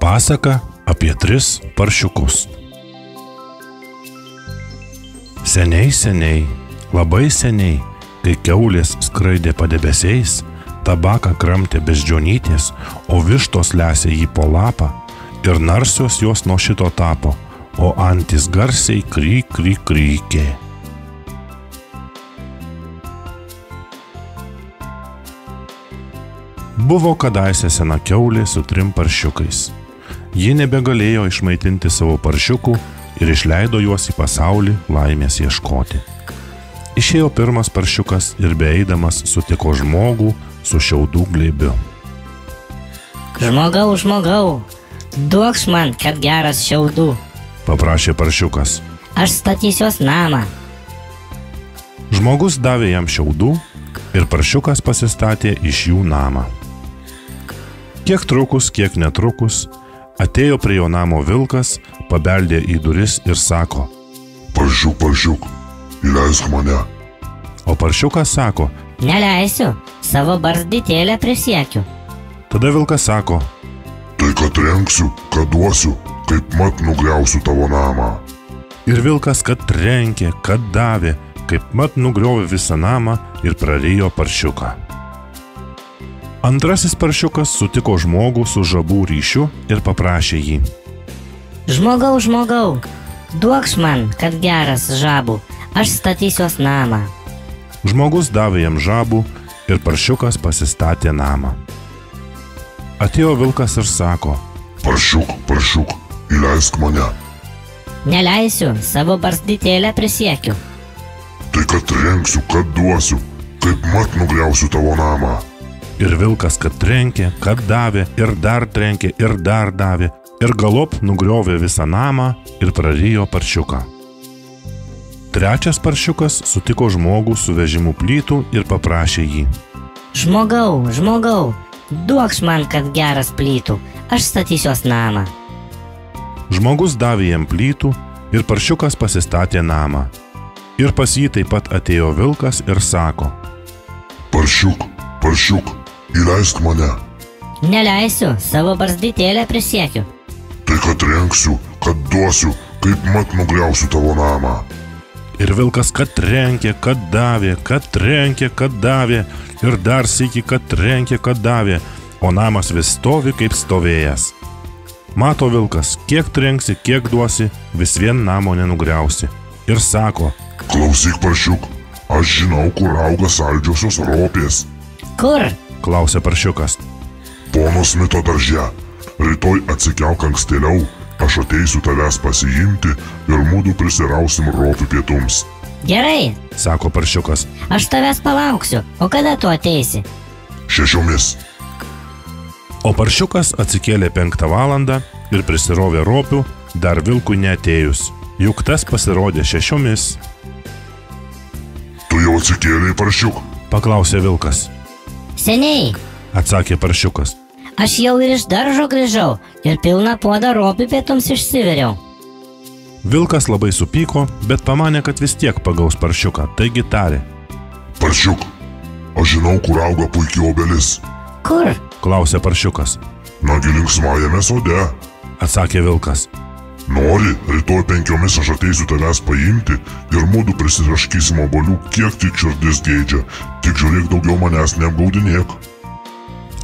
Pasaka apie 3 paršiukus. Seniai, seniai, labai seniai, kai kiaulės skraidė padebesiais, tabaką kramtė beždžionytės, o vištos lesė jį po lapą, ir narsios jos nuo šito tapo, o antys garsiai krykė. Buvo kadaise sena kiaulė su 3 paršiukais. Ji nebegalėjo išmaitinti savo paršiukų ir išleido juos į pasaulį laimės ieškoti. Išėjo pirmas paršiukas ir beeidamas sutiko žmogų su šiaudų glėbiu. Žmogau, duokš man, kad geras šiaudų, paprašė paršiukas. aš statysiuos namą. Žmogus davė jam šiaudų ir paršiukas pasistatė iš jų namą. Kiek trukus, kiek netrukus, atėjo prie jo namo vilkas, pabeldė į duris ir sako: Paršiuk, įleisk mane. O paršiukas sako: Neleisiu, savo barzdytėlę prisiekiu. Tada vilkas sako: Tai kad trenksiu, kad duosiu, kaip mat nugriausiu tavo namą. Ir vilkas kad trenkė, kad davė, kaip mat nugriovė visą namą ir prarijo paršiuką. Antrasis paršiukas sutiko žmogų su žabų ryšiu ir paprašė jį: Žmogau, duokš man, kad geras žabų, aš statysiuos namą. Žmogus davė jam žabų ir paršiukas pasistatė namą. Atėjo vilkas ir sako: Paršiuk, įleisk mane. Neleisiu, savo barzdytėlę prisiekiu. Tai kad trenksiu, kad duosiu, kaip mat nugriausiu tavo namą. Ir vilkas kad trenkė, kad davė, ir dar trenkė, ir dar davė, ir galop nugriovė visą namą ir prarijo paršiuką. Trečias paršiukas sutiko žmogų su vežimu plytų ir paprašė jį: Žmogau, duokš man, kad geras plytų, aš statysiuos namą. Žmogus davė jam plytų ir paršiukas pasistatė namą. Ir pas jį taip pat atėjo vilkas ir sako: Paršiuk, įleisk mane. Neleisiu, savo barzdytėlę prisiekiu. Tai kad trenksiu, kad duosiu, kaip mat nugriausiu tavo namą. Ir vilkas kad trenkė, kad davė, kad trenkė, kad davė, ir dar sykį kad trenkė, kad davė, o namas vis stovi kaip stovėjęs. Mato vilkas, kiek trenksi, kiek duosi, vis vien namo nenugriausi. Ir sako: Klausyk, paršiuk, aš žinau, kur auga saldžiosios ropės. Kur? Klausė paršiukas. Pono Smito darže. Rytoj atsikelk ankstėliau, aš ateisiu tavęs pasiimti ir mudu prisirausim ropių pietums. Gerai, sako paršiukas. Aš tavęs palauksiu, o kada tu ateisi? 6. O paršiukas atsikėlė 5 valandą ir prisirovė ropių, dar vilkui neatėjus, juk tas pasirodė 6. Tu jau atsikėlei, paršiuk? Paklausė vilkas. Seniai, atsakė paršiukas. aš jau ir iš daržo grįžau ir pilną puodą ropių pietums išsiviriau. Vilkas labai supyko, bet pamanė, kad vis tiek pagaus paršiuką, taigi tarė: Paršiuk, aš žinau, kur auga puikiai obelis. Kur? Klausė paršiukas. Nagi linksmajame sode. Atsakė vilkas. Nori, rytoj 5 aš ateisiu tavęs paimti ir mudu prisiraškysim obuolių, kiek tik širdis geidžia. Tik žiūrėk, daugiau manęs neapgaudinėk.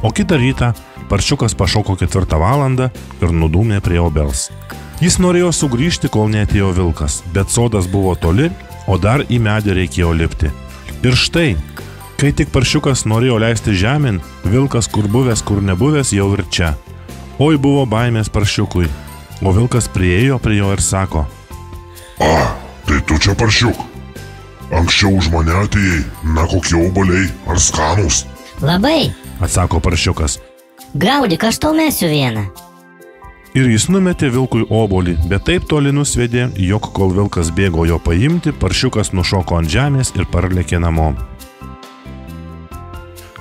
O kitą rytą paršiukas pašoko 4 valandą ir nudūmė prie obels. Jis norėjo sugrįžti, kol neatėjo vilkas, bet sodas buvo toli, o dar į medį reikėjo lipti. Ir štai, kai tik paršiukas norėjo leisti žemėn, vilkas kur buvęs, kur nebuvęs, jau ir čia. Oi, buvo baimės paršiukui. O vilkas priėjo prie jo ir sako: Tai tu čia, paršiuk? Anksčiau už mane atėjai, na kokie obuoliai, ar skanūs? Labai, atsako paršiukas. gaudyk, aš tau mesiu vieną. Ir jis numetė vilkui obuolį, bet taip toli nusvedė, jog kol vilkas bėgo jo paimti, paršiukas nušoko ant žemės ir parlėkė namo.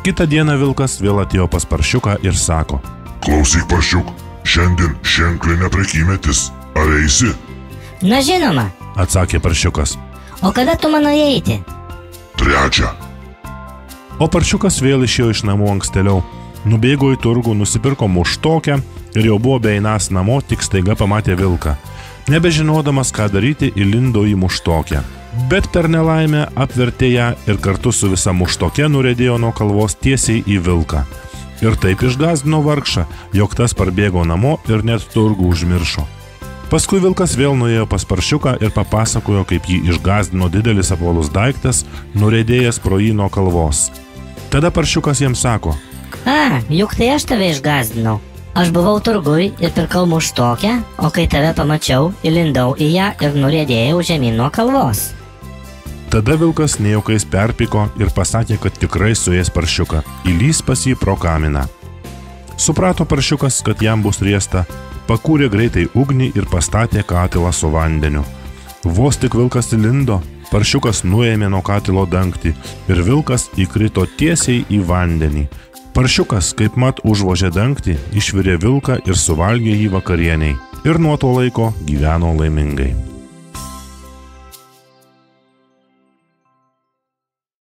Kitą dieną vilkas vėl atėjo pas paršiuką ir sako: Klausyk, paršiuk, šiandien ženklinė prekymetis, ar eisi? Na žinoma, atsakė paršiukas. o kada tu mano eiti? 3. O paršiukas vėl išėjo iš namų ankstėliau, nubėgo į turgų, nusipirko muštokę ir jau buvo beeinas namo, tik staiga pamatė vilką. Nebežinodamas, ką daryti, įlindo į muštokę. Bet per nelaimę apvertė ją ir kartu su visa muštoke nuriedėjo nuo kalvos tiesiai į vilką. Ir taip išgąsdino vargšą, jog tas parbėgo namo ir net turgų užmiršo. Paskui vilkas vėl nuėjo pas paršiuką ir papasakojo, kaip jį išgąsdino didelis apvalus daiktas, nuriedėjęs pro jį nuo kalvos. Tada paršiukas jiems sako: Juk tai aš tave išgąsdinau. Aš buvau turgui ir pirkau muštokę, o kai tave pamačiau, įlindau į ją ir nuriedėjau žemyn nuo kalvos. Tada vilkas nejaukais perpyko ir pasakė, kad tikrai suės paršiuką, įlys pas jį pro kaminą. Suprato paršiukas, kad jam bus riesta, pakūrė greitai ugnį ir pastatė katilą su vandeniu. Vos tik vilkas įlindo, paršiukas nuėmė nuo katilo dangtį ir vilkas įkrito tiesiai į vandenį. Paršiukas, kaip mat užvožė dangtį, išvirė vilką ir suvalgė jį vakarieniai ir nuo to laiko gyveno laimingai.